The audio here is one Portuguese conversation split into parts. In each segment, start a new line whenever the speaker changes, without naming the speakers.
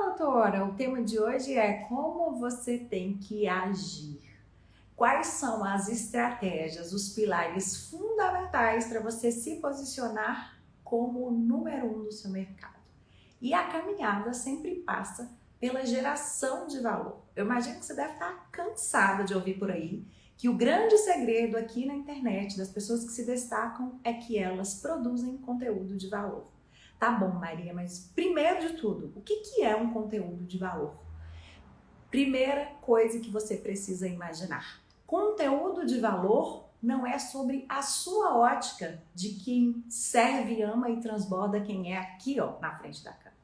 doutora! O tema de hoje é como você tem que agir. Quais são as estratégias, os pilares fundamentais para você se posicionar como o número 1 do seu mercado? E a caminhada sempre passa pela geração de valor. Eu imagino que você deve estar cansada de ouvir por aí que o grande segredo aqui na internet das pessoas que se destacam é que elas produzem conteúdo de valor. Tá bom, Maria, mas primeiro de tudo, o que é um conteúdo de valor? Primeira coisa que você precisa imaginar. Conteúdo de valor não é sobre a sua ótica de quem serve, ama e transborda quem é aqui, ó, na frente da câmera.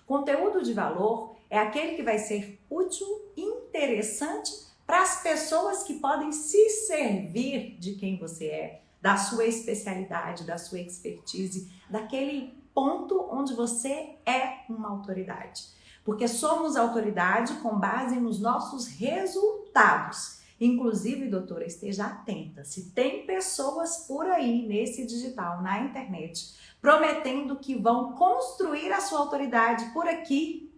Conteúdo de valor é aquele que vai ser útil e interessante para as pessoas que podem se servir de quem você é, da sua especialidade, da sua expertise, daquele ponto onde você é uma autoridade. Porque somos autoridade com base nos nossos resultados. Inclusive, doutora, esteja atenta. Se tem pessoas por aí nesse digital, na internet, prometendo que vão construir a sua autoridade por aqui,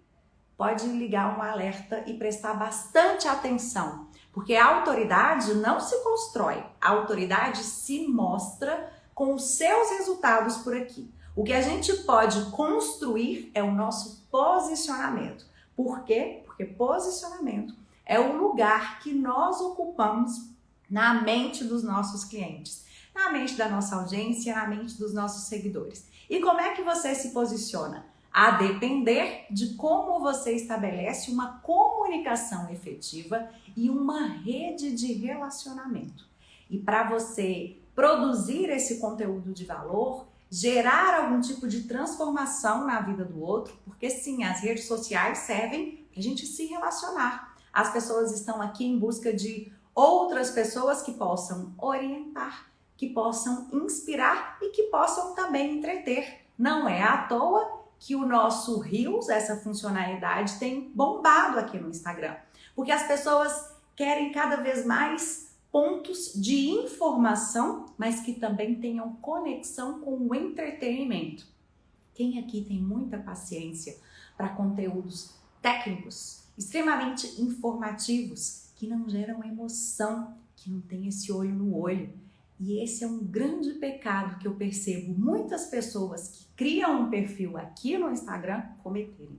pode ligar um alerta e prestar bastante atenção. Porque a autoridade não se constrói, a autoridade se mostra com os seus resultados por aqui. O que a gente pode construir é o nosso posicionamento. Por quê? Porque posicionamento é o lugar que nós ocupamos na mente dos nossos clientes, na mente da nossa audiência, na mente dos nossos seguidores. E como é que você se posiciona? A depender de como você estabelece uma comunicação efetiva e uma rede de relacionamento. E para você produzir esse conteúdo de valor, gerar algum tipo de transformação na vida do outro, porque sim, as redes sociais servem para a gente se relacionar. As pessoas estão aqui em busca de outras pessoas que possam orientar, que possam inspirar e que possam também entreter. Não é à toa que o nosso Reels, essa funcionalidade, tem bombado aqui no Instagram, porque as pessoas querem cada vez mais pontos de informação, mas que também tenham conexão com o entretenimento. Quem aqui tem muita paciência para conteúdos técnicos, extremamente informativos, que não geram emoção, que não tem esse olho no olho? E esse é um grande pecado que eu percebo muitas pessoas que criam um perfil aqui no Instagram cometerem.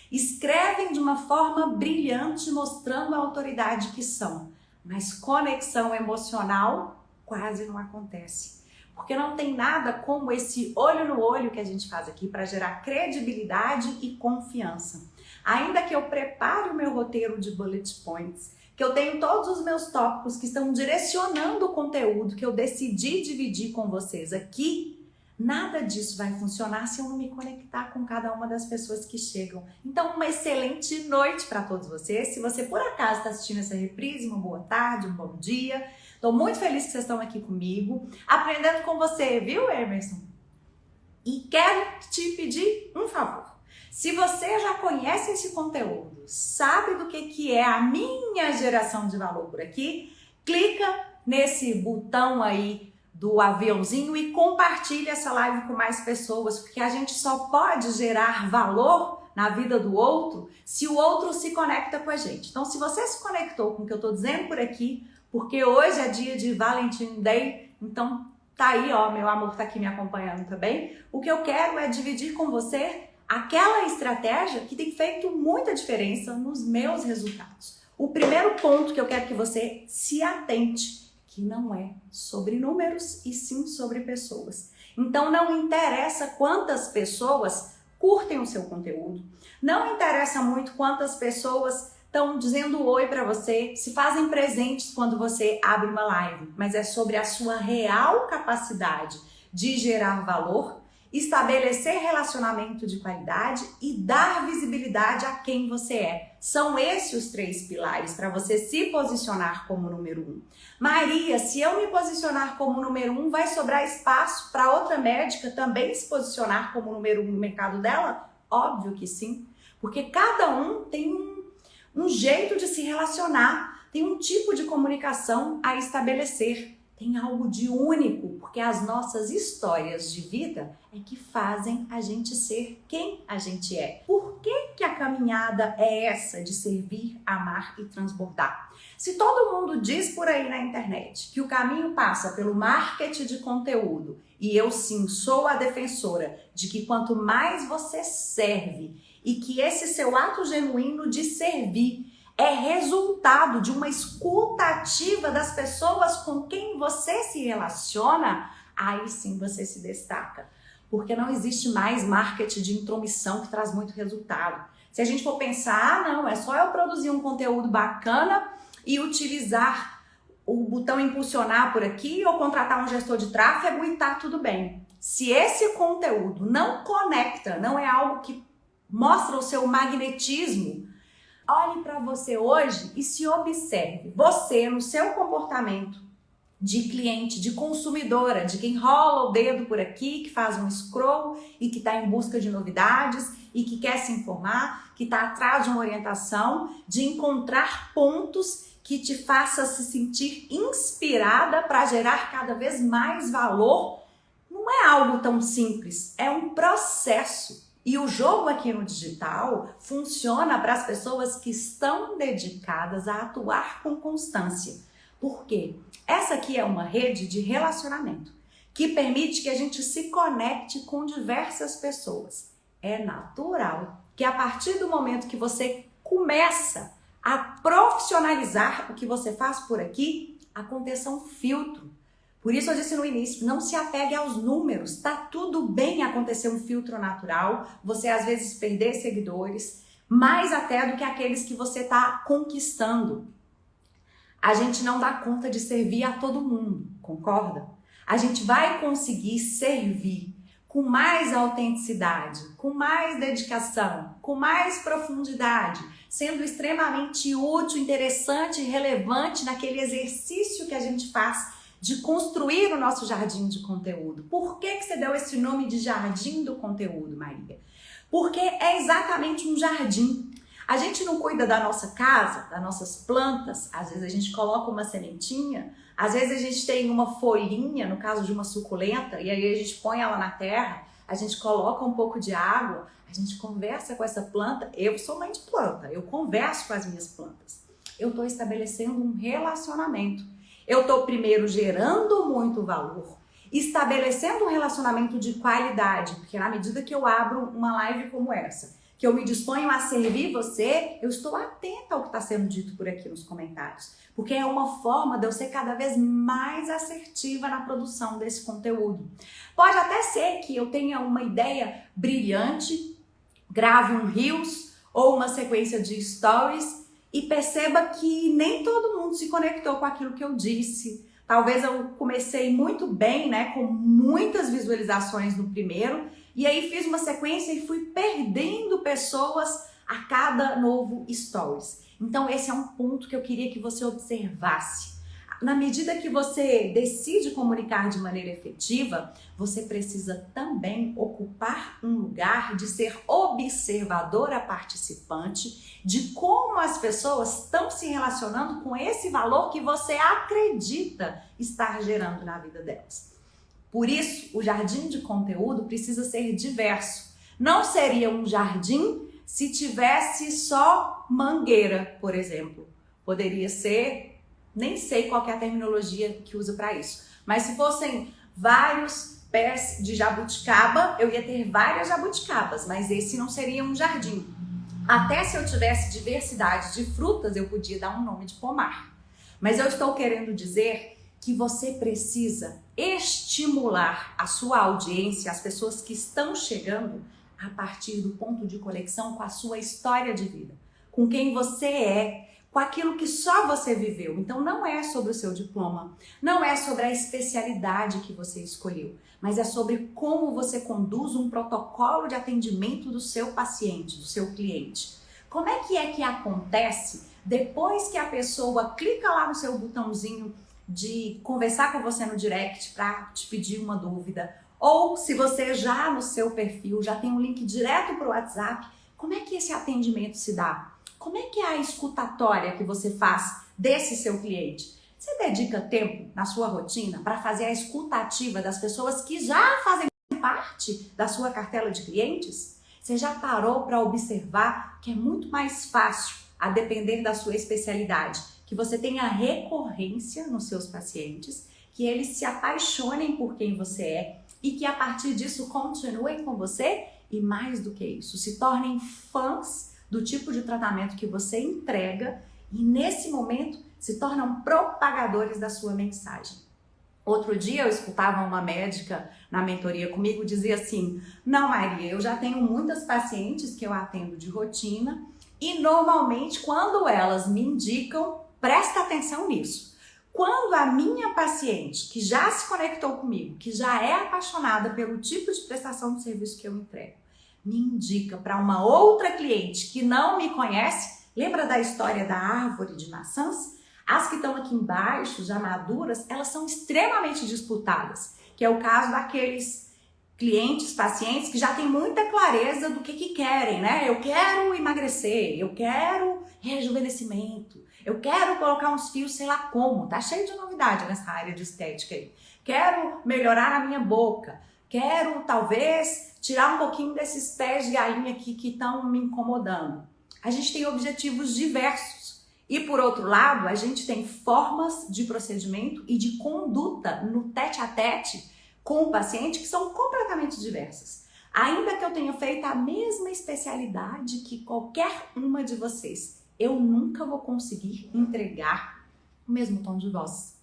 Escrevem de uma forma brilhante, mostrando a autoridade que são, mas conexão emocional quase não acontece. Porque não tem nada como esse olho no olho que a gente faz aqui para gerar credibilidade e confiança. Ainda que eu prepare o meu roteiro de bullet points, que eu tenho todos os meus tópicos que estão direcionando o conteúdo que eu decidi dividir com vocês aqui, nada disso vai funcionar se eu não me conectar com cada uma das pessoas que chegam. Então, uma excelente noite para todos vocês. Se você por acaso está assistindo essa reprise, uma boa tarde, um bom dia. Estou muito feliz que vocês estão aqui comigo, aprendendo com você, viu, Emerson? E quero te pedir um favor. Se você já conhece esse conteúdo, sabe do que é a minha geração de valor por aqui, clica nesse botão aí do aviãozinho e compartilha essa live com mais pessoas, porque a gente só pode gerar valor na vida do outro se o outro se conecta com a gente. Então, se você se conectou com o que eu estou dizendo por aqui, porque hoje é dia de Valentine's Day, então tá aí, ó, meu amor tá aqui me acompanhando também. O que eu quero é dividir com você aquela estratégia que tem feito muita diferença nos meus resultados. O primeiro ponto que eu quero que você se atente, que não é sobre números e sim sobre pessoas. Então não interessa quantas pessoas curtem o seu conteúdo, não interessa muito quantas pessoas estão dizendo oi para você, se fazem presentes quando você abre uma live, mas é sobre a sua real capacidade de gerar valor, estabelecer relacionamento de qualidade e dar visibilidade a quem você é. São esses os 3 pilares para você se posicionar como número 1. Maria, se eu me posicionar como número 1, vai sobrar espaço para outra médica também se posicionar como número 1 no mercado dela? Óbvio que sim, porque cada um tem um jeito de se relacionar, tem um tipo de comunicação a estabelecer. Tem algo de único, porque as nossas histórias de vida é que fazem a gente ser quem a gente é. Por que a caminhada é essa de servir, amar e transbordar. Se todo mundo diz por aí na internet que o caminho passa pelo marketing de conteúdo, e eu sim sou a defensora de que quanto mais você serve e que esse seu ato genuíno de servir é resultado de uma escuta ativa das pessoas com quem você se relaciona, aí sim você se destaca. Porque não existe mais marketing de intromissão que traz muito resultado. Se a gente for pensar, não, é só eu produzir um conteúdo bacana e utilizar o botão impulsionar por aqui ou contratar um gestor de tráfego e tá tudo bem. Se esse conteúdo não conecta, não é algo que mostra o seu magnetismo, olhe para você hoje e se observe. Você, no seu comportamento de cliente, de consumidora, de quem rola o dedo por aqui, que faz um scroll e que está em busca de novidades e que quer se informar, que está atrás de uma orientação, de encontrar pontos que te faça se sentir inspirada para gerar cada vez mais valor. Não é algo tão simples, é um processo. E o jogo aqui no digital funciona para as pessoas que estão dedicadas a atuar com constância. Por quê? Essa aqui é uma rede de relacionamento que permite que a gente se conecte com diversas pessoas. É natural que a partir do momento que você começa a profissionalizar o que você faz por aqui, aconteça um filtro. Por isso eu disse no início, não se apegue aos números, tá tudo bem acontecer um filtro natural, você às vezes perder seguidores, mais até do que aqueles que você está conquistando. A gente não dá conta de servir a todo mundo, concorda? A gente vai conseguir servir com mais autenticidade, com mais dedicação, com mais profundidade, sendo extremamente útil, interessante e relevante naquele exercício que a gente faz de construir o nosso jardim de conteúdo. Por que você deu esse nome de jardim do conteúdo, Maria? Porque é exatamente um jardim. A gente não cuida da nossa casa, das nossas plantas, às vezes a gente coloca uma sementinha, às vezes a gente tem uma folhinha, no caso de uma suculenta, e aí a gente põe ela na terra, a gente coloca um pouco de água, a gente conversa com essa planta. Eu sou mãe de planta, eu converso com as minhas plantas. Eu estou estabelecendo um relacionamento. Eu estou primeiro gerando muito valor, estabelecendo um relacionamento de qualidade, porque na medida que eu abro uma live como essa, que eu me disponho a servir você, eu estou atenta ao que está sendo dito por aqui nos comentários, porque é uma forma de eu ser cada vez mais assertiva na produção desse conteúdo. Pode até ser que eu tenha uma ideia brilhante, grave um Reels ou uma sequência de stories e perceba que nem todo mundo se conectou com aquilo que eu disse. Talvez eu comecei muito bem, né, com muitas visualizações no primeiro, e aí fiz uma sequência e fui perdendo pessoas a cada novo stories. Então esse é um ponto que eu queria que você observasse. Na medida que você decide comunicar de maneira efetiva, você precisa também ocupar um lugar de ser observadora participante de como as pessoas estão se relacionando com esse valor que você acredita estar gerando na vida delas. Por isso, o jardim de conteúdo precisa ser diverso. Não seria um jardim se tivesse só mangueira, por exemplo. Poderia ser, nem sei qual que é a terminologia que usa para isso, mas se fossem vários pés de jabuticaba, eu ia ter várias jabuticabas, mas esse não seria um jardim. Até se eu tivesse diversidade de frutas, eu podia dar um nome de pomar. Mas eu estou querendo dizer que você precisa estimular a sua audiência, as pessoas que estão chegando, a partir do ponto de conexão com a sua história de vida, com quem você é, com aquilo que só você viveu. Então não é sobre o seu diploma, não é sobre a especialidade que você escolheu, mas é sobre como você conduz um protocolo de atendimento do seu paciente, do seu cliente. Como é que acontece depois que a pessoa clica lá no seu botãozinho de conversar com você no direct para te pedir uma dúvida, ou se você já no seu perfil já tem um link direto para o WhatsApp, como é que esse atendimento se dá? Como é que é a escutatória que você faz desse seu cliente? Você dedica tempo na sua rotina para fazer a escuta ativa das pessoas que já fazem parte da sua cartela de clientes? Você já parou para observar que é muito mais fácil, a depender da sua especialidade, que você tenha recorrência nos seus pacientes, que eles se apaixonem por quem você é e que a partir disso continuem com você e mais do que isso, se tornem fãs do tipo de tratamento que você entrega e nesse momento se tornam propagadores da sua mensagem. Outro dia eu escutava uma médica na mentoria comigo dizia assim: não, Maria, eu já tenho muitas pacientes que eu atendo de rotina e normalmente quando elas me indicam, presta atenção nisso. Quando a minha paciente, que já se conectou comigo, que já é apaixonada pelo tipo de prestação de serviço que eu entrego, me indica para uma outra cliente que não me conhece, lembra da história da árvore de maçãs? As que estão aqui embaixo, já maduras, elas são extremamente disputadas, que é o caso daqueles clientes, pacientes que já têm muita clareza do que querem, né? Eu quero emagrecer, eu quero rejuvenescimento, eu quero colocar uns fios, sei lá como, tá cheio de novidade nessa área de estética aí. Quero melhorar a minha boca, quero talvez tirar um pouquinho desses pés de galinha aqui que estão me incomodando. A gente tem objetivos diversos. E por outro lado, a gente tem formas de procedimento e de conduta no tete-a-tete com o paciente que são completamente diversas. Ainda que eu tenha feito a mesma especialidade que qualquer uma de vocês, eu nunca vou conseguir entregar o mesmo tom de voz,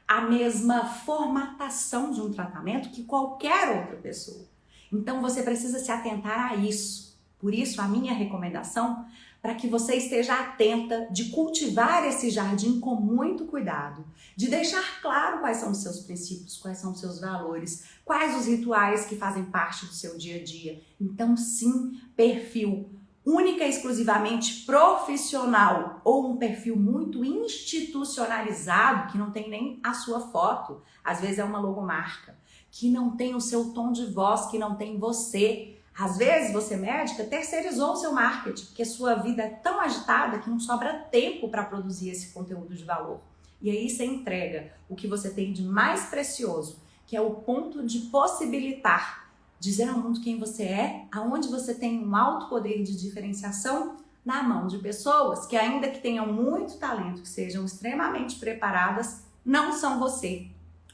a mesma formatação de um tratamento que qualquer outra pessoa. Então você precisa se atentar a isso. Por isso a minha recomendação para que você esteja atenta de cultivar esse jardim com muito cuidado, de deixar claro quais são os seus princípios, quais são os seus valores, quais os rituais que fazem parte do seu dia a dia. Então sim, perfil única e exclusivamente profissional ou um perfil muito institucionalizado que não tem nem a sua foto, às vezes é uma logomarca, que não tem o seu tom de voz, que não tem você. Às vezes você, médica, terceirizou o seu marketing, porque sua vida é tão agitada que não sobra tempo para produzir esse conteúdo de valor. E aí você entrega o que você tem de mais precioso, que é o ponto de possibilitar, dizer ao mundo quem você é, aonde você tem um alto poder de diferenciação na mão de pessoas que ainda que tenham muito talento, que sejam extremamente preparadas, não são você.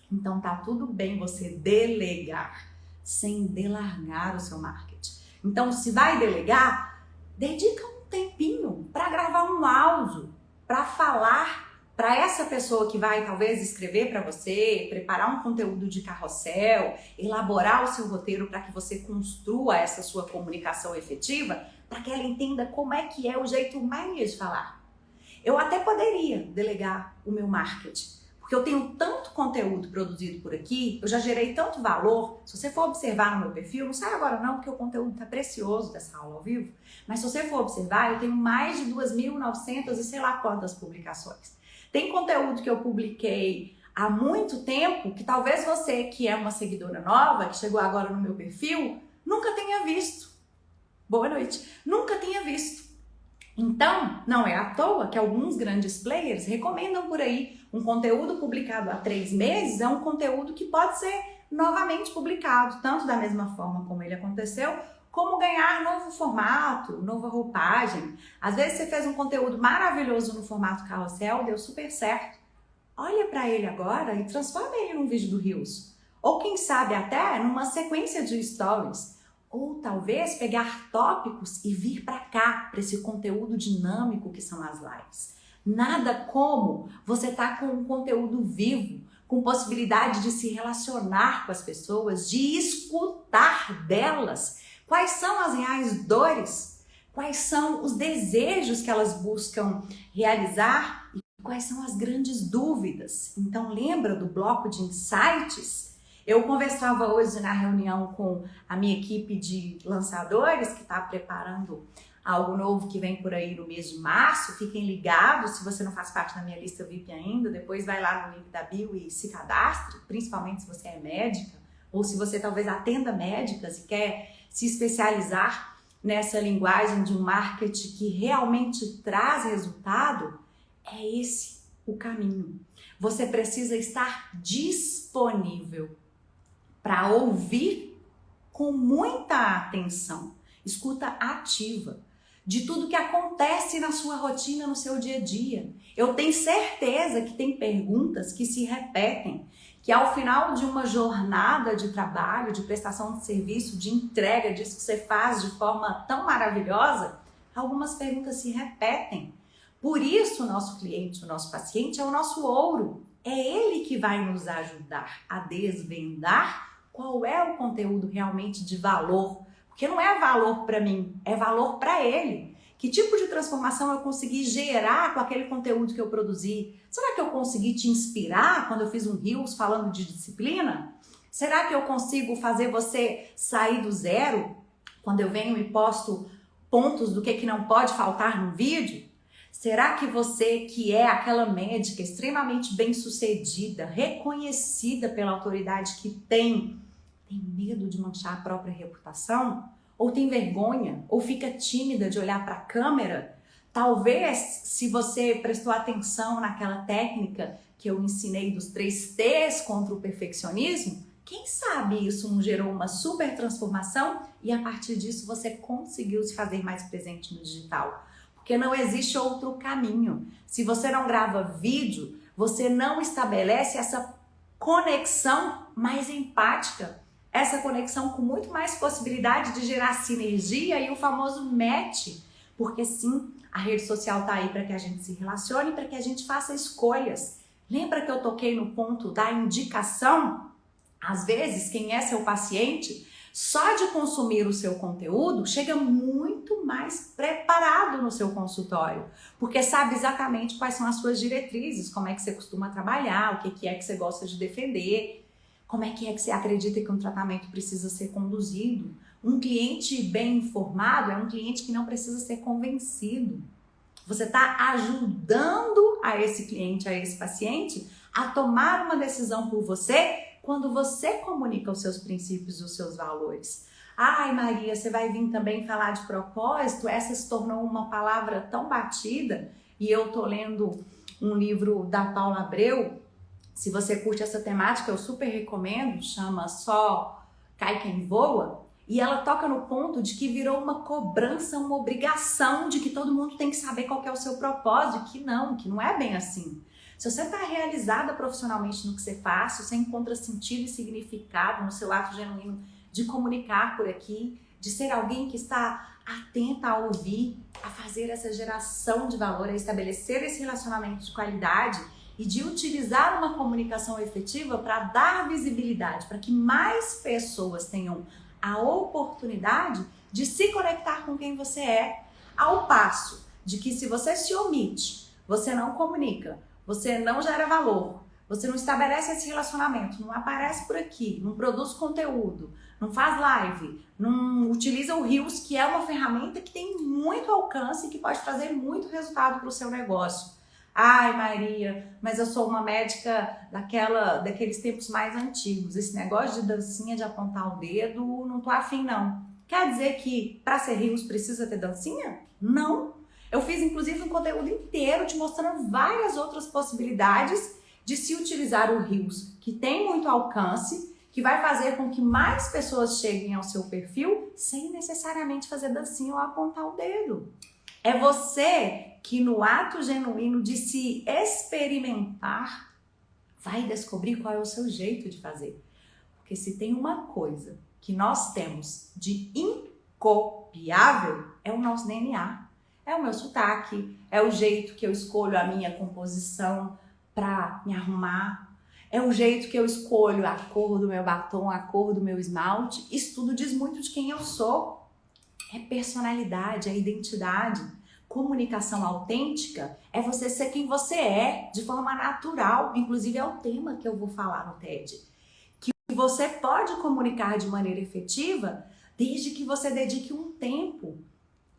Então tá tudo bem você delegar, sem delargar o seu marketing. Então, se vai delegar, dedica um tempinho para gravar um áudio, para falar para essa pessoa que vai talvez escrever para você, preparar um conteúdo de carrossel, elaborar o seu roteiro para que você construa essa sua comunicação efetiva, para que ela entenda como é que é o jeito Maria de falar. Eu até poderia delegar o meu marketing, porque eu tenho tanto conteúdo produzido por aqui, eu já gerei tanto valor. Se você for observar no meu perfil, não sai agora não, porque o conteúdo está precioso dessa aula ao vivo, mas se você for observar, eu tenho mais de 2.900 e sei lá quantas publicações. Tem conteúdo que eu publiquei há muito tempo, que talvez você que é uma seguidora nova, que chegou agora no meu perfil, nunca tenha visto. Boa noite. Nunca tenha visto. Então, não é à toa que alguns grandes players recomendam por aí um conteúdo publicado há 3 meses é um conteúdo que pode ser novamente publicado, tanto da mesma forma como ele aconteceu, como ganhar novo formato, nova roupagem. Às vezes você fez um conteúdo maravilhoso no formato carrossel, deu super certo. Olha para ele agora e transforma ele num vídeo do Reels. Ou quem sabe até numa sequência de stories. Ou talvez pegar tópicos e vir para cá, para esse conteúdo dinâmico que são as lives. Nada como você estar com um conteúdo vivo, com possibilidade de se relacionar com as pessoas, de escutar delas. Quais são as reais dores? Quais são os desejos que elas buscam realizar? E quais são as grandes dúvidas? Então lembra do bloco de insights? Eu conversava hoje na reunião com a minha equipe de lançadores que está preparando algo novo que vem por aí no mês de março. Fiquem ligados, se você não faz parte da minha lista VIP ainda, depois vai lá no link da bio e se cadastre, principalmente se você é médica ou se você talvez atenda médicas e quer se especializar nessa linguagem de um marketing que realmente traz resultado. É esse o caminho. Você precisa estar disponível para ouvir com muita atenção escuta ativa, de tudo que acontece na sua rotina, no seu dia a dia. Eu tenho certeza que tem perguntas que se repetem, que ao final de uma jornada de trabalho, de prestação de serviço, de entrega disso que você faz de forma tão maravilhosa, algumas perguntas se repetem. Por isso o nosso cliente, o nosso paciente é o nosso ouro. É ele que vai nos ajudar a desvendar qual é o conteúdo realmente de valor. Porque não é valor para mim, é valor para ele. Que tipo de transformação eu consegui gerar com aquele conteúdo que eu produzi? Será que eu consegui te inspirar quando eu fiz um Reels falando de disciplina? Será que eu consigo fazer você sair do zero quando eu venho e posto pontos do que não pode faltar no vídeo? Será que você, que é aquela médica extremamente bem-sucedida, reconhecida pela autoridade que tem medo de manchar a própria reputação? Ou tem vergonha? Ou fica tímida de olhar para a câmera? Talvez, se você prestou atenção naquela técnica que eu ensinei dos 3 T's contra o perfeccionismo, quem sabe isso não gerou uma super transformação e a partir disso você conseguiu se fazer mais presente no digital. Porque não existe outro caminho. Se você não grava vídeo, você não estabelece essa conexão mais empática, essa conexão com muito mais possibilidade de gerar sinergia e o famoso match. Porque sim, a rede social está aí para que a gente se relacione, para que a gente faça escolhas. Lembra que eu toquei no ponto da indicação? Às vezes, quem é seu paciente, só de consumir o seu conteúdo, chega muito mais preparado no seu consultório, porque sabe exatamente quais são as suas diretrizes, como é que você costuma trabalhar, o que é que você gosta de defender, como é que você acredita que um tratamento precisa ser conduzido. Um cliente bem informado é um cliente que não precisa ser convencido. Você está ajudando a esse cliente, a esse paciente, a tomar uma decisão por você quando você comunica os seus princípios e os seus valores. Ai, Maria, você vai vir também falar de propósito? Essa se tornou uma palavra tão batida e eu tô lendo um livro da Paula Abreu. Se você curte essa temática, eu super recomendo, chama Só Cai Quem Voa. E ela toca no ponto de que virou uma cobrança, uma obrigação de que todo mundo tem que saber qual que é o seu propósito, que não é bem assim. Se você está realizada profissionalmente no que você faz, se você encontra sentido e significado no seu ato genuíno de comunicar por aqui, de ser alguém que está atenta a ouvir, a fazer essa geração de valor, a estabelecer esse relacionamento de qualidade e de utilizar uma comunicação efetiva para dar visibilidade, para que mais pessoas tenham a oportunidade de se conectar com quem você é, ao passo de que se você se omite, você não comunica, você não gera valor, você não estabelece esse relacionamento, não aparece por aqui, não produz conteúdo, não faz live, não utiliza o Reels, que é uma ferramenta que tem muito alcance e que pode trazer muito resultado para o seu negócio. Ai, Maria, mas eu sou uma médica daqueles tempos mais antigos. Esse negócio de dancinha, de apontar o dedo, não tô afim, não. Quer dizer que para ser Reels precisa ter dancinha? Não. Eu fiz, inclusive, um conteúdo inteiro te mostrando várias outras possibilidades de se utilizar o Reels, que tem muito alcance, que vai fazer com que mais pessoas cheguem ao seu perfil sem necessariamente fazer dancinha ou apontar o dedo. É você que no ato genuíno de se experimentar vai descobrir qual é o seu jeito de fazer. Porque se tem uma coisa que nós temos de incopiável, é o nosso DNA. É o meu sotaque, é o jeito que eu escolho a minha composição para me arrumar, é o jeito que eu escolho a cor do meu batom, a cor do meu esmalte. Isso tudo diz muito de quem eu sou. É personalidade, é identidade. Comunicação autêntica é você ser quem você é, de forma natural. Inclusive é o tema que eu vou falar no TED. Que você pode comunicar de maneira efetiva desde que você dedique um tempo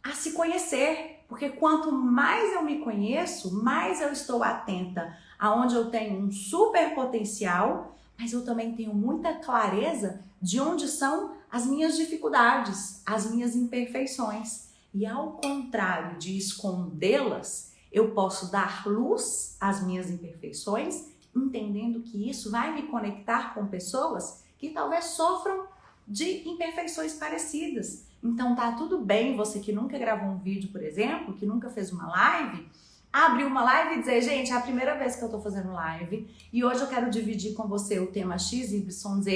a se conhecer. Porque quanto mais eu me conheço, mais eu estou atenta aonde eu tenho um super potencial, mas eu também tenho muita clareza de onde são as minhas dificuldades, as minhas imperfeições. E ao contrário de escondê-las, eu posso dar luz às minhas imperfeições, entendendo que isso vai me conectar com pessoas que talvez sofram de imperfeições parecidas. Então tá tudo bem, você que nunca gravou um vídeo, por exemplo, que nunca fez uma live, abrir uma live e dizer, gente, é a primeira vez que eu tô fazendo live e hoje eu quero dividir com você o tema XYZ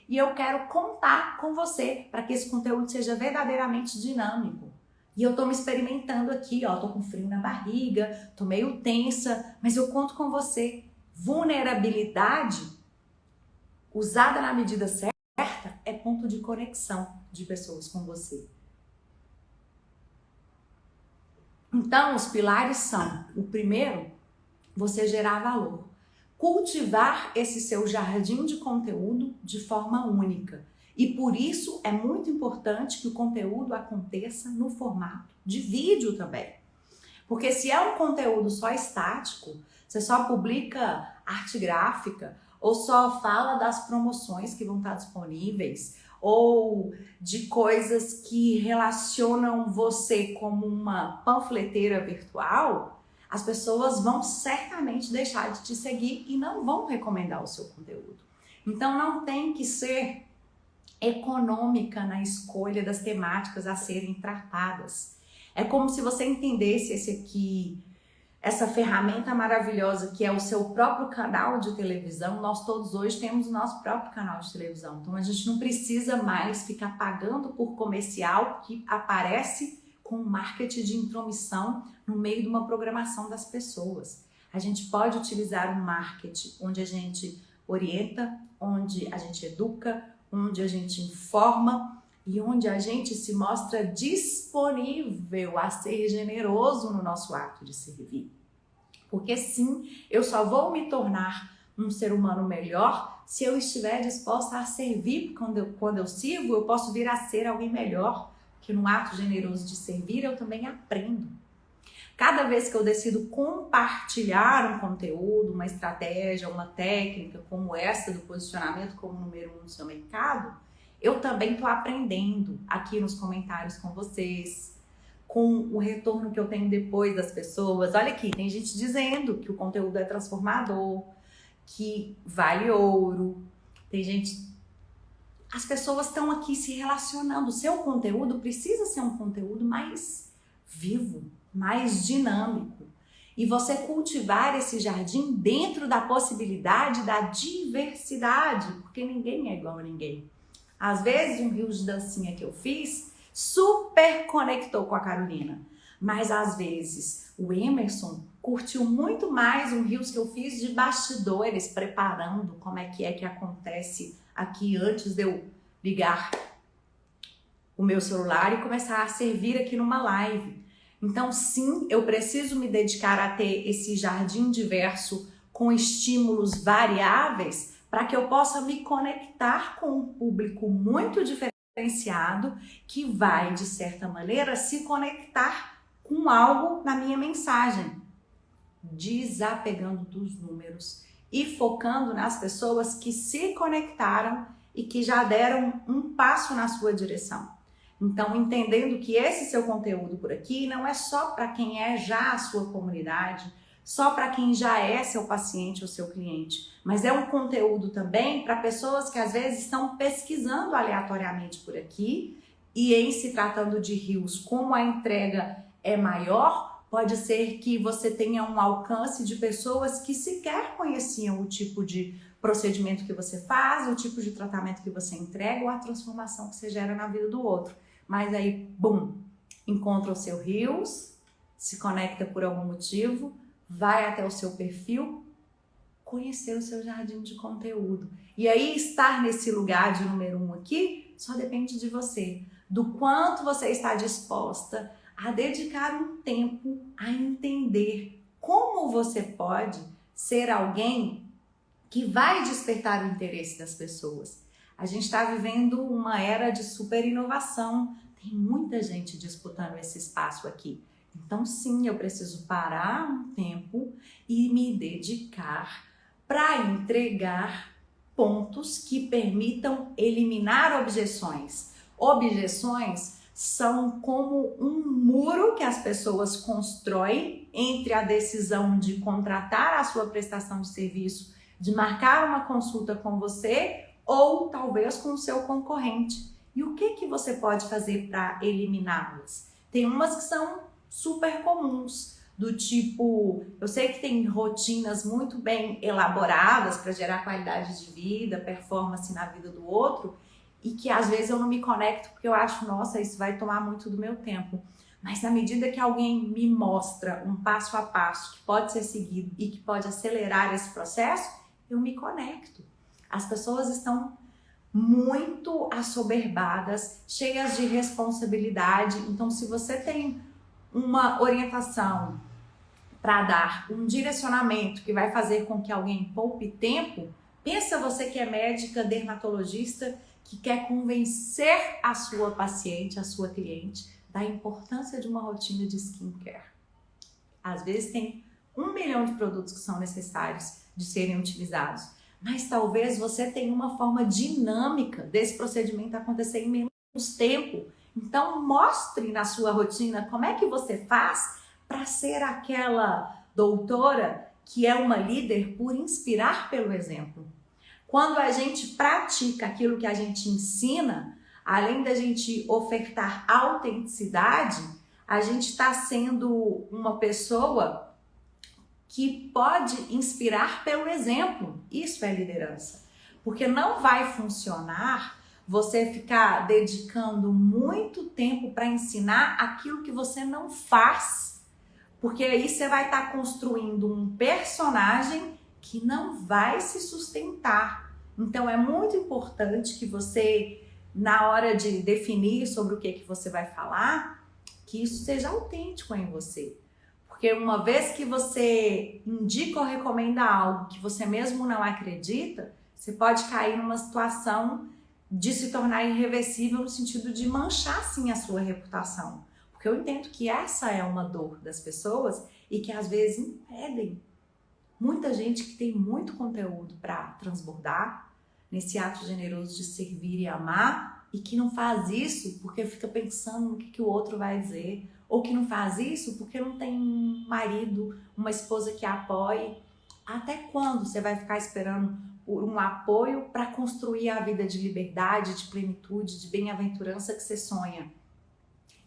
e eu quero contar com você para que esse conteúdo seja verdadeiramente dinâmico. E eu tô me experimentando aqui, ó, tô com frio na barriga, tô meio tensa, mas eu conto com você. Vulnerabilidade, usada na medida certa, é ponto de conexão de pessoas com você. Então, os pilares são, o primeiro, você gerar valor. Cultivar esse seu jardim de conteúdo de forma única. E por isso é muito importante que o conteúdo aconteça no formato de vídeo também. Porque se é um conteúdo só estático, você só publica arte gráfica, ou só fala das promoções que vão estar disponíveis, ou de coisas que relacionam você como uma panfleteira virtual, as pessoas vão certamente deixar de te seguir e não vão recomendar o seu conteúdo. Então não tem que ser econômica na escolha das temáticas a serem tratadas. É como se você entendesse essa ferramenta maravilhosa que é o seu próprio canal de televisão. Nós todos hoje temos o nosso próprio canal de televisão. Então a gente não precisa mais ficar pagando por comercial que aparece com marketing de intromissão no meio de uma programação das pessoas. A gente pode utilizar um marketing onde a gente orienta, onde a gente educa, onde a gente informa e onde a gente se mostra disponível a ser generoso no nosso ato de servir. Porque sim, eu só vou me tornar um ser humano melhor se eu estiver disposta a servir. Quando eu sirvo, eu posso vir a ser alguém melhor, porque no ato generoso de servir eu também aprendo. Cada vez que eu decido compartilhar um conteúdo, uma estratégia, uma técnica como essa do posicionamento como número 1 do seu mercado, eu também estou aprendendo aqui nos comentários com vocês, com o retorno que eu tenho depois das pessoas. Olha aqui, tem gente dizendo que o conteúdo é transformador, que vale ouro. Tem gente... As pessoas estão aqui se relacionando. O seu conteúdo precisa ser um conteúdo mais vivo, mais dinâmico. E você cultivar esse jardim dentro da possibilidade da diversidade, porque ninguém é igual a ninguém. Às vezes, um reel de dancinha que eu fiz super conectou com a Carolina. Mas, às vezes, o Emerson curtiu muito mais um reel que eu fiz de bastidores, preparando como é que acontece aqui antes de eu ligar o meu celular e começar a servir aqui numa live. Então, sim, eu preciso me dedicar a ter esse jardim diverso com estímulos variáveis para que eu possa me conectar com um público muito diferenciado que vai, de certa maneira, se conectar com algo na minha mensagem, desapegando dos números e focando nas pessoas que se conectaram e que já deram um passo na sua direção. Então, entendendo que esse seu conteúdo por aqui não é só para quem é já a sua comunidade, só para quem já é seu paciente ou seu cliente, mas é um conteúdo também para pessoas que às vezes estão pesquisando aleatoriamente por aqui e em se tratando de reels, como a entrega é maior, pode ser que você tenha um alcance de pessoas que sequer conheciam o tipo de procedimento que você faz, o tipo de tratamento que você entrega ou a transformação que você gera na vida do outro. Mas aí, bum, encontra o seu reels, se conecta por algum motivo, vai até o seu perfil, conhecer o seu jardim de conteúdo. E aí, estar nesse lugar de número 1 aqui, só depende de você. Do quanto você está disposta a dedicar um tempo a entender como você pode ser alguém que vai despertar o interesse das pessoas. A gente está vivendo uma era de super inovação, tem muita gente disputando esse espaço aqui. Então sim, eu preciso parar um tempo e me dedicar para entregar pontos que permitam eliminar objeções. Objeções são como um muro que as pessoas constroem entre a decisão de contratar a sua prestação de serviço, de marcar uma consulta com você ou talvez com o seu concorrente. E o que você pode fazer para eliminá-las? Tem umas que são super comuns, do tipo, eu sei que tem rotinas muito bem elaboradas para gerar qualidade de vida, performance na vida do outro, e que às vezes eu não me conecto porque eu acho, nossa, isso vai tomar muito do meu tempo. Mas na medida que alguém me mostra um passo a passo que pode ser seguido e que pode acelerar esse processo, eu me conecto. As pessoas estão muito assoberbadas, cheias de responsabilidade. Então, se você tem uma orientação para dar, um direcionamento que vai fazer com que alguém poupe tempo, pensa você que é médica, dermatologista, que quer convencer a sua paciente, a sua cliente, da importância de uma rotina de skincare. Às vezes tem 1 milhão de produtos que são necessários de serem utilizados, mas talvez você tenha uma forma dinâmica desse procedimento acontecer em menos tempo. Então mostre na sua rotina como é que você faz para ser aquela doutora que é uma líder por inspirar pelo exemplo. Quando a gente pratica aquilo que a gente ensina, além da gente ofertar autenticidade, a gente está sendo uma pessoa que pode inspirar pelo exemplo. Isso é liderança. Porque não vai funcionar você ficar dedicando muito tempo para ensinar aquilo que você não faz. Porque aí você vai estar construindo um personagem que não vai se sustentar. Então é muito importante que você, na hora de definir sobre o que você vai falar, que isso seja autêntico em você. Porque uma vez que você indica ou recomenda algo que você mesmo não acredita, você pode cair numa situação de se tornar irreversível no sentido de manchar sim a sua reputação. Porque eu entendo que essa é uma dor das pessoas e que às vezes impedem muita gente que tem muito conteúdo para transbordar nesse ato generoso de servir e amar e que não faz isso porque fica pensando no que o outro vai dizer, ou que não faz isso porque não tem um marido, uma esposa que a apoie. Até quando você vai ficar esperando por um apoio para construir a vida de liberdade, de plenitude, de bem-aventurança que você sonha?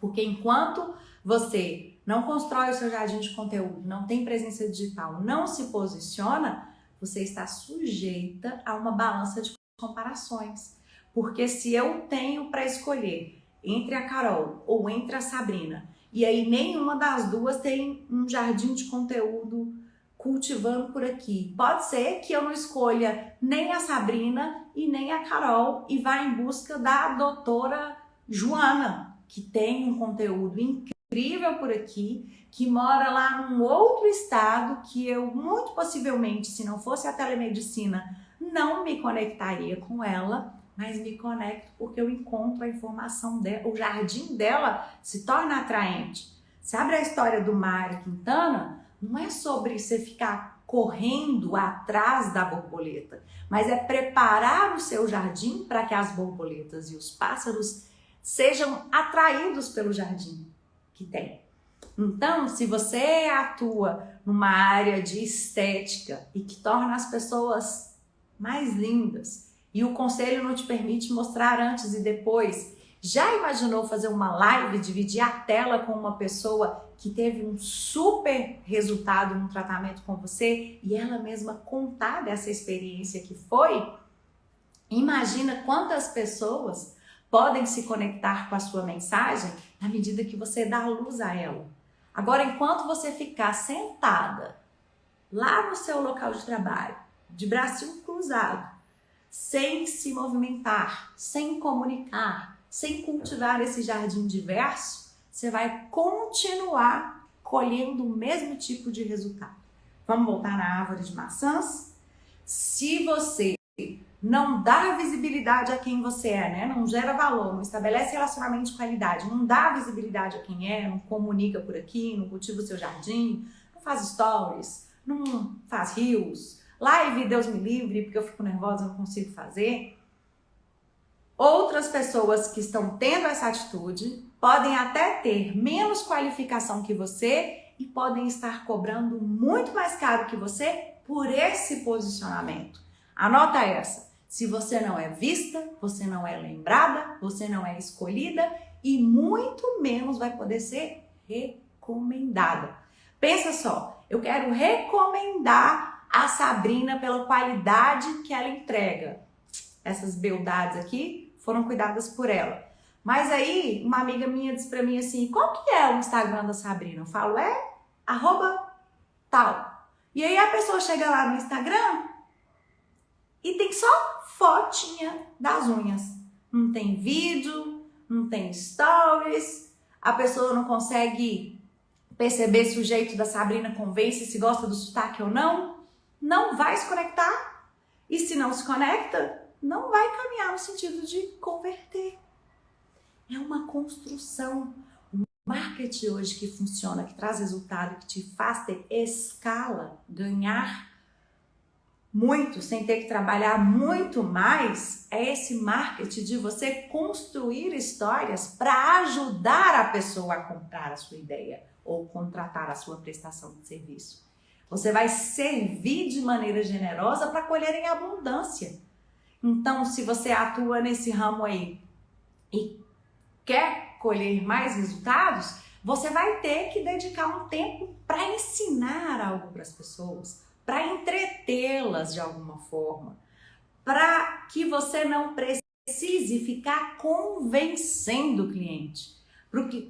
Porque enquanto você não constrói o seu jardim de conteúdo, não tem presença digital, não se posiciona, você está sujeita a uma balança de comparações. Porque se eu tenho para escolher entre a Carol ou entre a Sabrina, e aí nenhuma das duas tem um jardim de conteúdo cultivando por aqui, pode ser que eu não escolha nem a Sabrina e nem a Carol e vá em busca da doutora Joana, que tem um conteúdo incrível por aqui, que mora lá num outro estado que eu muito possivelmente, se não fosse a telemedicina, não me conectaria com ela, mas me conecto porque eu encontro a informação dela, o jardim dela se torna atraente. Sabe a história do Mário Quintana? Não é sobre você ficar correndo atrás da borboleta, mas é preparar o seu jardim para que as borboletas e os pássaros sejam atraídos pelo jardim que tem. Então, se você atua numa área de estética e que torna as pessoas mais lindas e o conselho não te permite mostrar antes e depois, já imaginou fazer uma live, dividir a tela com uma pessoa que teve um super resultado no tratamento com você e ela mesma contar dessa experiência que foi? Imagina quantas pessoas podem se conectar com a sua mensagem na medida que você dá luz a ela. Agora, enquanto você ficar sentada lá no seu local de trabalho, de bracinho cruzado, sem se movimentar, sem comunicar, sem cultivar esse jardim diverso, você vai continuar colhendo o mesmo tipo de resultado. Vamos voltar na árvore de maçãs? Se você não dá visibilidade a quem você é, né? Não gera valor, não estabelece relacionamento de qualidade, não dá visibilidade a quem é, não comunica por aqui, não cultiva o seu jardim, não faz stories, não faz reels, live, Deus me livre, porque eu fico nervosa, eu não consigo fazer. Outras pessoas que estão tendo essa atitude podem até ter menos qualificação que você e podem estar cobrando muito mais caro que você por esse posicionamento. Anota essa. se você não é vista, você não é lembrada, você não é escolhida e muito menos vai poder ser recomendada. Pensa só, eu quero recomendar a Sabrina pela qualidade que ela entrega. Essas beldades aqui foram cuidadas por ela. Mas aí, uma amiga minha disse pra mim assim, qual que é o Instagram da Sabrina? Eu falo, @tal. E aí a pessoa chega lá no Instagram e tem só fotinha das unhas. Não tem vídeo, não tem stories, a pessoa não consegue perceber se o jeito da Sabrina convence, se gosta do sotaque ou não. Não vai se conectar. E se não se conecta, não vai caminhar no sentido de converter. É uma construção. O marketing hoje que funciona, que traz resultado, que te faz ter escala, ganhar muito, sem ter que trabalhar muito mais, é esse marketing de você construir histórias para ajudar a pessoa a comprar a sua ideia ou contratar a sua prestação de serviço. Você vai servir de maneira generosa para colher em abundância. Então, se você atua nesse ramo aí e quer colher mais resultados, você vai ter que dedicar um tempo para ensinar algo para as pessoas, para entretê-las de alguma forma, para que você não precise ficar convencendo o cliente,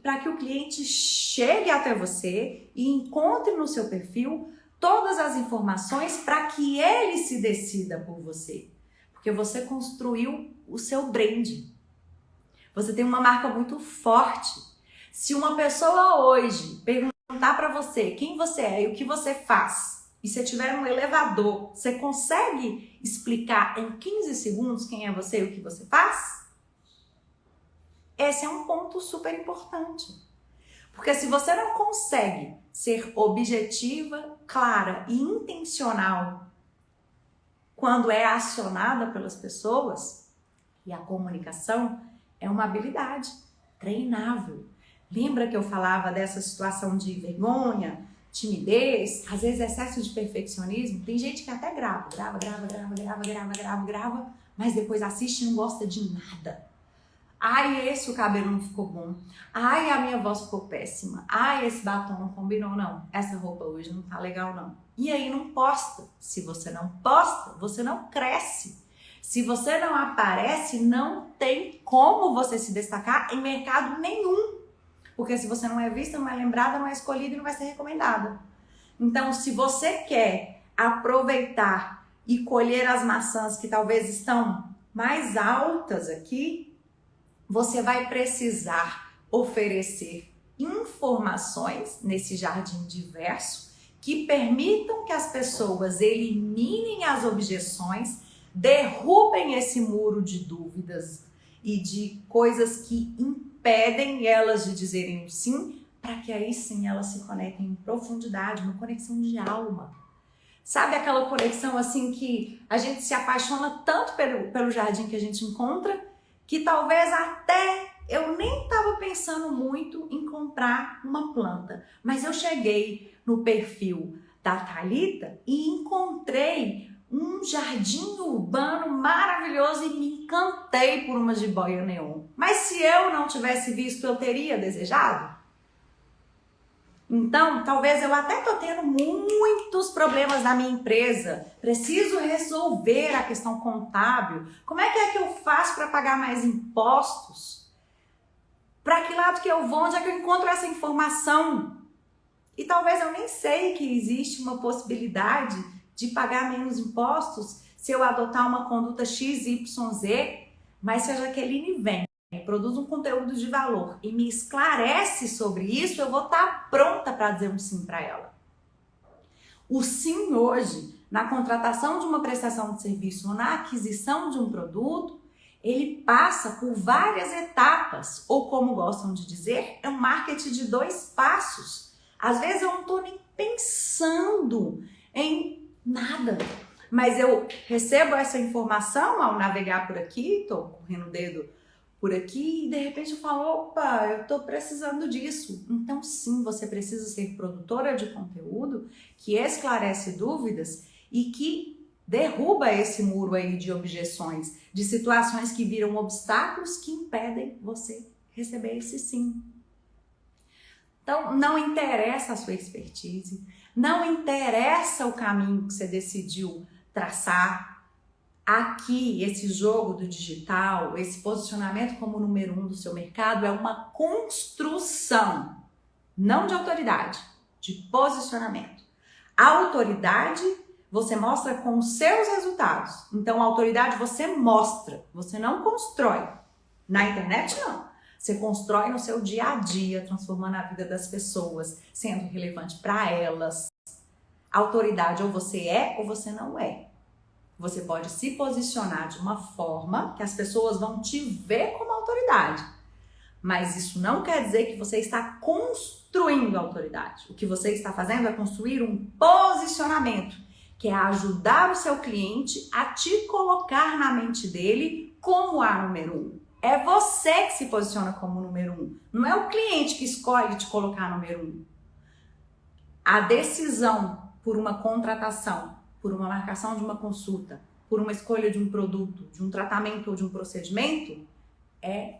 para que o cliente chegue até você e encontre no seu perfil todas as informações para que ele se decida por você, porque você construiu o seu brand. Você tem uma marca muito forte. Se uma pessoa hoje perguntar para você quem você é e o que você faz, e se tiver um elevador, você consegue explicar em 15 segundos quem é você e o que você faz? Esse é um ponto super importante. Porque se você não consegue ser objetiva, clara e intencional quando é acionada pelas pessoas, e a comunicação é uma habilidade treinável. Lembra que eu falava dessa situação de vergonha, timidez, às vezes excesso de perfeccionismo? Tem gente que até grava, mas depois assiste e não gosta de nada. Ai, esse o cabelo não ficou bom. Ai, a minha voz ficou péssima. Ai, esse batom não combinou, não. Essa roupa hoje não tá legal, não. E aí não posta. Se você não posta, você não cresce. Se você não aparece, não tem como você se destacar em mercado nenhum. Porque se você não é vista, não é lembrada, não é escolhida e não vai ser recomendada. Então, se você quer aproveitar e colher as maçãs que talvez estão mais altas aqui, você vai precisar oferecer informações nesse jardim diverso que permitam que as pessoas eliminem as objeções, derrubem esse muro de dúvidas e de coisas que impedem elas de dizerem um sim, para que aí sim elas se conectem em profundidade, uma conexão de alma. Sabe aquela conexão assim que a gente se apaixona tanto pelo jardim que a gente encontra, que talvez até eu nem estava pensando muito em comprar uma planta, mas eu cheguei no perfil da Thalita e encontrei um jardim urbano maravilhoso e me encantei por uma jiboia neon. Mas se eu não tivesse visto, eu teria desejado? Então, talvez eu até tô tendo muitos problemas na minha empresa, preciso resolver a questão contábil. Como é que eu faço para pagar mais impostos? Para que lado que eu vou? Onde é que eu encontro essa informação? E talvez eu nem sei que existe uma possibilidade de pagar menos impostos se eu adotar uma conduta XYZ, mas se a Jaqueline vem, produz um conteúdo de valor e me esclarece sobre isso, eu vou estar pronta para dizer um sim para ela. O sim hoje, na contratação de uma prestação de serviço ou na aquisição de um produto, ele passa por várias etapas, ou como gostam de dizer, é um marketing de 2 passos. Às vezes eu não estou nem pensando em nada, mas eu recebo essa informação ao navegar por aqui, estou correndo o dedo por aqui e de repente eu falo, opa, eu tô precisando disso. Então sim, você precisa ser produtora de conteúdo que esclarece dúvidas e que Derruba esse muro aí de objeções, de situações que viram obstáculos que impedem você receber esse sim. Então, não interessa a sua expertise, não interessa o caminho que você decidiu traçar. Aqui, esse jogo do digital, esse posicionamento como número 1 do seu mercado é uma construção, não de autoridade, de posicionamento. A autoridade você mostra com os seus resultados. Então, a autoridade você mostra, você não constrói. Na internet, não. Você constrói no seu dia a dia, transformando a vida das pessoas, sendo relevante para elas. Autoridade ou você é ou você não é. Você pode se posicionar de uma forma que as pessoas vão te ver como autoridade. Mas isso não quer dizer que você está construindo autoridade. O que você está fazendo é construir um posicionamento, que é ajudar o seu cliente a te colocar na mente dele como a número 1. É você que se posiciona como número 1. Não é o cliente que escolhe te colocar número 1. A decisão por uma contratação, por uma marcação de uma consulta, por uma escolha de um produto, de um tratamento ou de um procedimento, é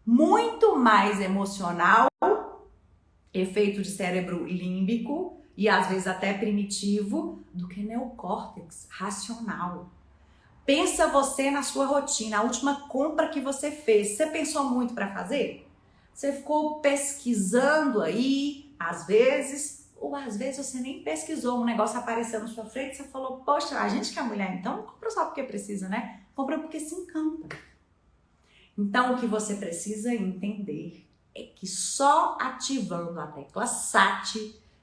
muito mais emocional, efeito de cérebro límbico e às vezes até primitivo, do que neocórtex racional. Pensa você na sua rotina, a última compra que você fez. Você pensou muito para fazer? Você ficou pesquisando aí, às vezes, ou às vezes você nem pesquisou, um negócio apareceu na sua frente e você falou, poxa, a gente que é mulher, então não compra só porque precisa, né? Compra porque se encanta. Então, o que você precisa entender é que só ativando a tecla SAT,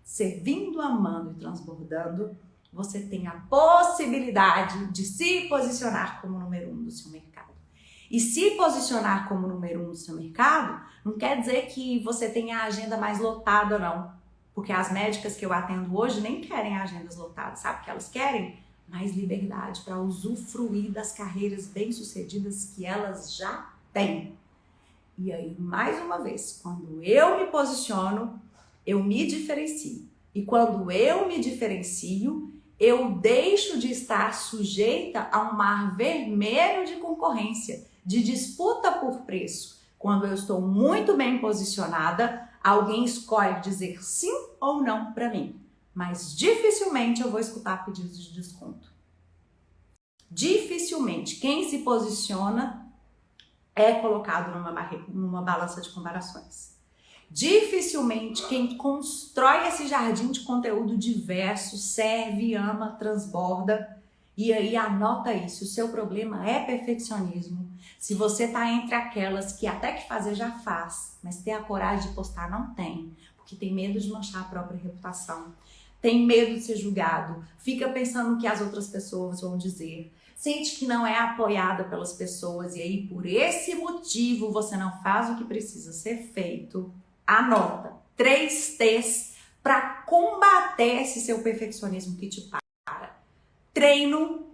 servindo, amando e transbordando, você tem a possibilidade de se posicionar como número 1 do seu mercado. E se posicionar como número 1 do seu mercado não quer dizer que você tenha a agenda mais lotada, não. Porque as médicas que eu atendo hoje nem querem agendas lotadas, sabe o que elas querem? Mais liberdade para usufruir das carreiras bem-sucedidas que elas já têm. E aí, mais uma vez, quando eu me posiciono, eu me diferencio. E quando eu me diferencio, eu deixo de estar sujeita a um mar vermelho de concorrência, de disputa por preço. Quando eu estou muito bem posicionada, alguém escolhe dizer sim ou não para mim. Mas dificilmente eu vou escutar pedidos de desconto. Dificilmente quem se posiciona é colocado numa balança de comparações. Dificilmente quem constrói esse jardim de conteúdo diverso, serve, ama, transborda. E aí anota isso, o seu problema é perfeccionismo. Se você tá entre aquelas que até que fazer já faz, mas ter a coragem de postar não tem, porque tem medo de manchar a própria reputação, tem medo de ser julgado, fica pensando no que as outras pessoas vão dizer, sente que não é apoiada pelas pessoas e aí por esse motivo você não faz o que precisa ser feito. Anota 3 T's para combater esse seu perfeccionismo que te para. Treino.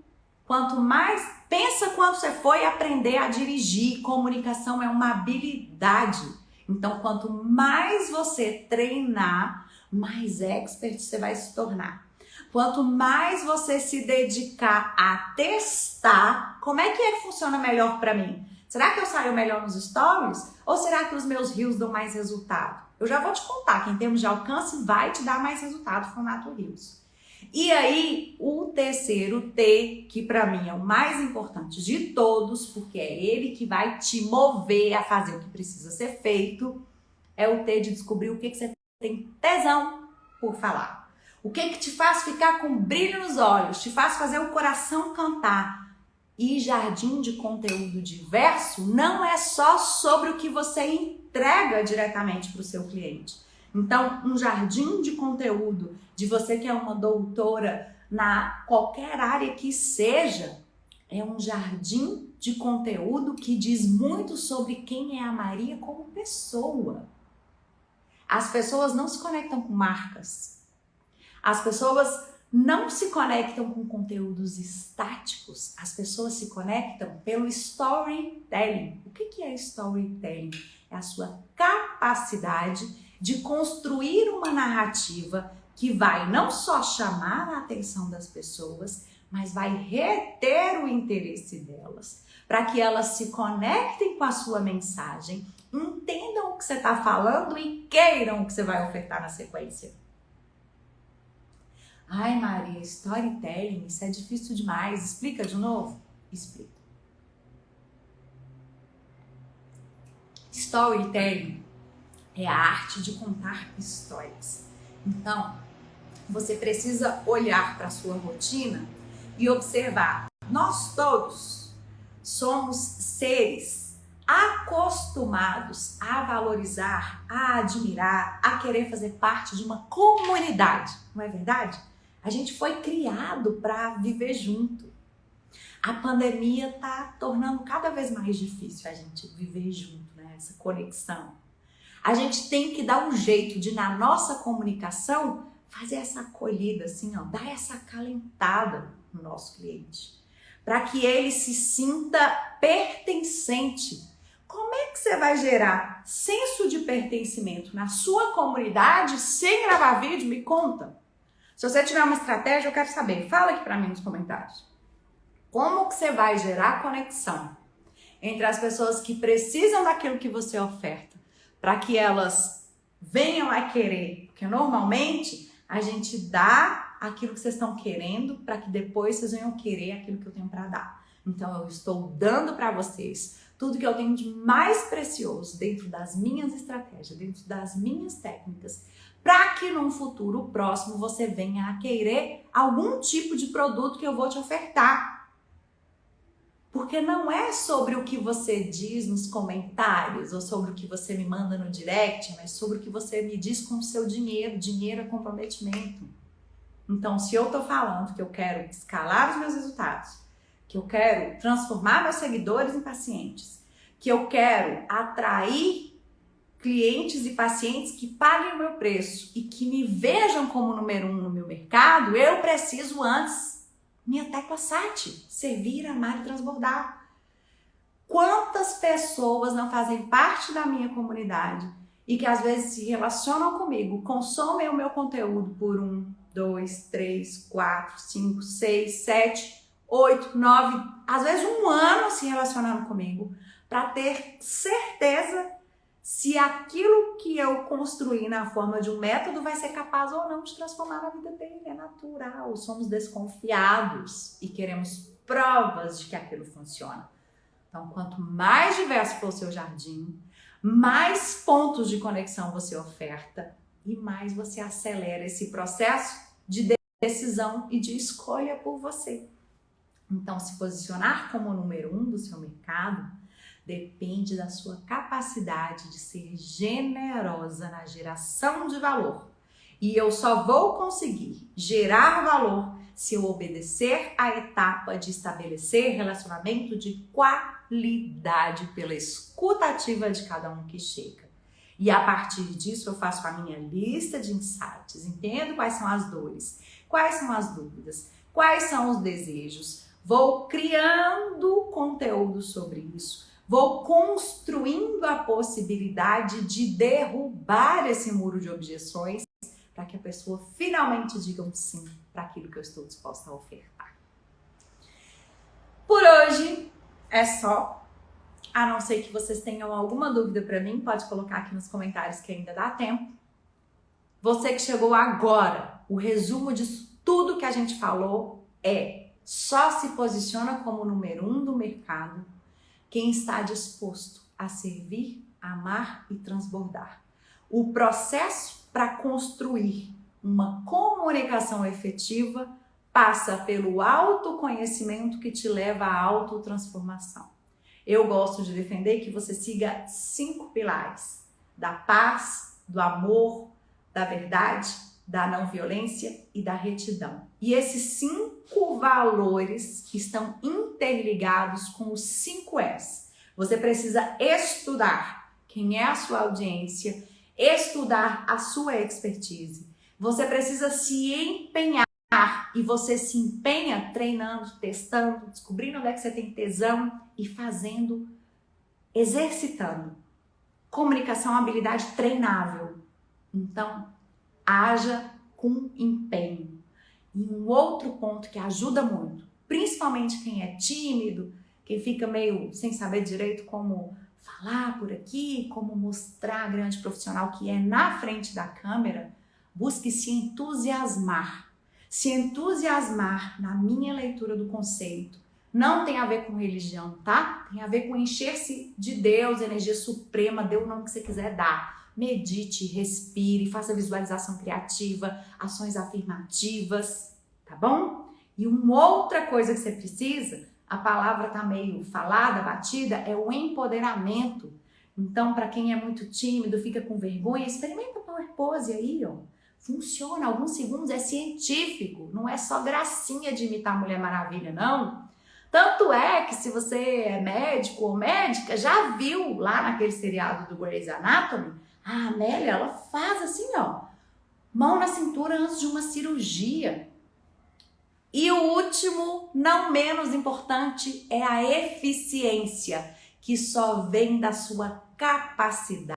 Quanto mais, pensa quando você foi aprender a dirigir. Comunicação é uma habilidade. Então, quanto mais você treinar, mais expert você vai se tornar. Quanto mais você se dedicar a testar, como é que funciona melhor para mim? Será que eu saio melhor nos stories? Ou será que os meus reels dão mais resultado? Eu já vou te contar que em termos de alcance vai te dar mais resultado formato reels. E aí, o terceiro T, que para mim é o mais importante de todos, porque é ele que vai te mover a fazer o que precisa ser feito, é o T de descobrir o que você tem tesão por falar. O que te faz ficar com brilho nos olhos, te faz fazer o coração cantar. E jardim de conteúdo diverso não é só sobre o que você entrega diretamente para o seu cliente. Então, um jardim de conteúdo de você que é uma doutora na qualquer área que seja, é um jardim de conteúdo que diz muito sobre quem é a Maria como pessoa. As pessoas não se conectam com marcas. As pessoas não se conectam com conteúdos estáticos, as pessoas se conectam pelo storytelling. O que é storytelling? É a sua capacidade de construir uma narrativa que vai não só chamar a atenção das pessoas, mas vai reter o interesse delas, para que elas se conectem com a sua mensagem, entendam o que você está falando e queiram o que você vai ofertar na sequência. Ai, Maria, storytelling, isso é difícil demais. Explica de novo? Explica. Storytelling é a arte de contar histórias. Então, você precisa olhar para a sua rotina e observar. Nós todos somos seres acostumados a valorizar, a admirar, a querer fazer parte de uma comunidade, não é verdade? A gente foi criado para viver junto. A pandemia está tornando cada vez mais difícil a gente viver junto, né? Essa conexão. A gente tem que dar um jeito de, na nossa comunicação, fazer essa acolhida, assim, ó, dar essa acalentada no nosso cliente, para que ele se sinta pertencente. Como é que você vai gerar senso de pertencimento na sua comunidade sem gravar vídeo? Me conta. Se você tiver uma estratégia, eu quero saber. Fala aqui para mim nos comentários. Como que você vai gerar conexão entre as pessoas que precisam daquilo que você oferta, para que elas venham a querer? Porque normalmente a gente dá aquilo que vocês estão querendo para que depois vocês venham querer aquilo que eu tenho para dar. Então eu estou dando para vocês tudo que eu tenho de mais precioso dentro das minhas estratégias, dentro das minhas técnicas, para que num futuro próximo você venha a querer algum tipo de produto que eu vou te ofertar. Porque não é sobre o que você diz nos comentários ou sobre o que você me manda no direct, mas sobre o que você me diz com o seu dinheiro. Dinheiro é comprometimento. Então, se eu tô falando que eu quero escalar os meus resultados, que eu quero transformar meus seguidores em pacientes, que eu quero atrair clientes e pacientes que paguem o meu preço e que me vejam como número 1 no meu mercado, eu preciso antes minha tecla SAT, servir, amar e transbordar. Quantas pessoas não fazem parte da minha comunidade e que às vezes se relacionam comigo, consomem o meu conteúdo por 1, 2, 3, 4, 5, 6, 7, 8, 9, às vezes um ano se relacionando comigo para ter certeza se aquilo que eu construí na forma de um método vai ser capaz ou não de transformar a vida dele. É natural, somos desconfiados e queremos provas de que aquilo funciona. Então, quanto mais diverso for o seu jardim, mais pontos de conexão você oferta e mais você acelera esse processo de decisão e de escolha por você. Então, se posicionar como o número 1 do seu mercado depende da sua capacidade de ser generosa na geração de valor. E eu só vou conseguir gerar valor se eu obedecer à etapa de estabelecer relacionamento de qualidade pela escuta ativa de cada um que chega. E a partir disso eu faço a minha lista de insights, entendo quais são as dores, quais são as dúvidas, quais são os desejos, vou criando conteúdo sobre isso, vou construindo a possibilidade de derrubar esse muro de objeções para que a pessoa finalmente diga um sim para aquilo que eu estou disposta a ofertar. Por hoje é só. A não ser que vocês tenham alguma dúvida para mim, pode colocar aqui nos comentários que ainda dá tempo. Você que chegou agora, o resumo disso tudo que a gente falou é: só se posiciona como o número 1 do mercado quem está disposto a servir, amar e transbordar. O processo para construir uma comunicação efetiva passa pelo autoconhecimento que te leva à autotransformação. Eu gosto de defender que você siga 5 pilares: da paz, do amor, da verdade, da não violência e da retidão. E esses 5 valores estão interligados com os 5 S. Você precisa estudar quem é a sua audiência, estudar a sua expertise. Você precisa se empenhar e você se empenha treinando, testando, descobrindo onde é que você tem tesão e fazendo, exercitando. Comunicação é uma habilidade treinável. Então, haja com empenho. E um outro ponto que ajuda muito, principalmente quem é tímido, quem fica meio sem saber direito como falar por aqui, como mostrar a grande profissional que é na frente da câmera, busque se entusiasmar. Se entusiasmar na minha leitura do conceito não tem a ver com religião, tá? Tem a ver com encher-se de Deus, energia suprema, dê o nome que você quiser dar. Medite, respire, faça visualização criativa, ações afirmativas, tá bom? E uma outra coisa que você precisa, a palavra tá meio falada, batida, é o empoderamento. Então, para quem é muito tímido, fica com vergonha, experimenta o Power Pose aí, ó. Funciona, alguns segundos, é científico, não é só gracinha de imitar a Mulher Maravilha, não. Tanto é que se você é médico ou médica, já viu lá naquele seriado do Grey's Anatomy, a Amélia, ela faz assim, ó, mão na cintura antes de uma cirurgia. E o último, não menos importante, é a eficiência, que só vem da sua capacidade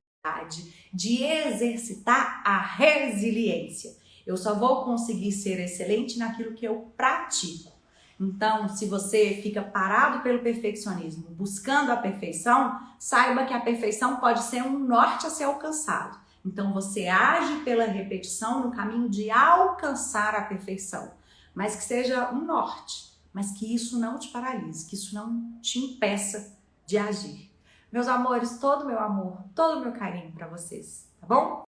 de exercitar a resiliência. Eu só vou conseguir ser excelente naquilo que eu pratico. Então, se você fica parado pelo perfeccionismo, buscando a perfeição, saiba que a perfeição pode ser um norte a ser alcançado. Então, você age pela repetição no caminho de alcançar a perfeição, mas que seja um norte, mas que isso não te paralise, que isso não te impeça de agir. Meus amores, todo o meu amor, todo o meu carinho para vocês, tá bom?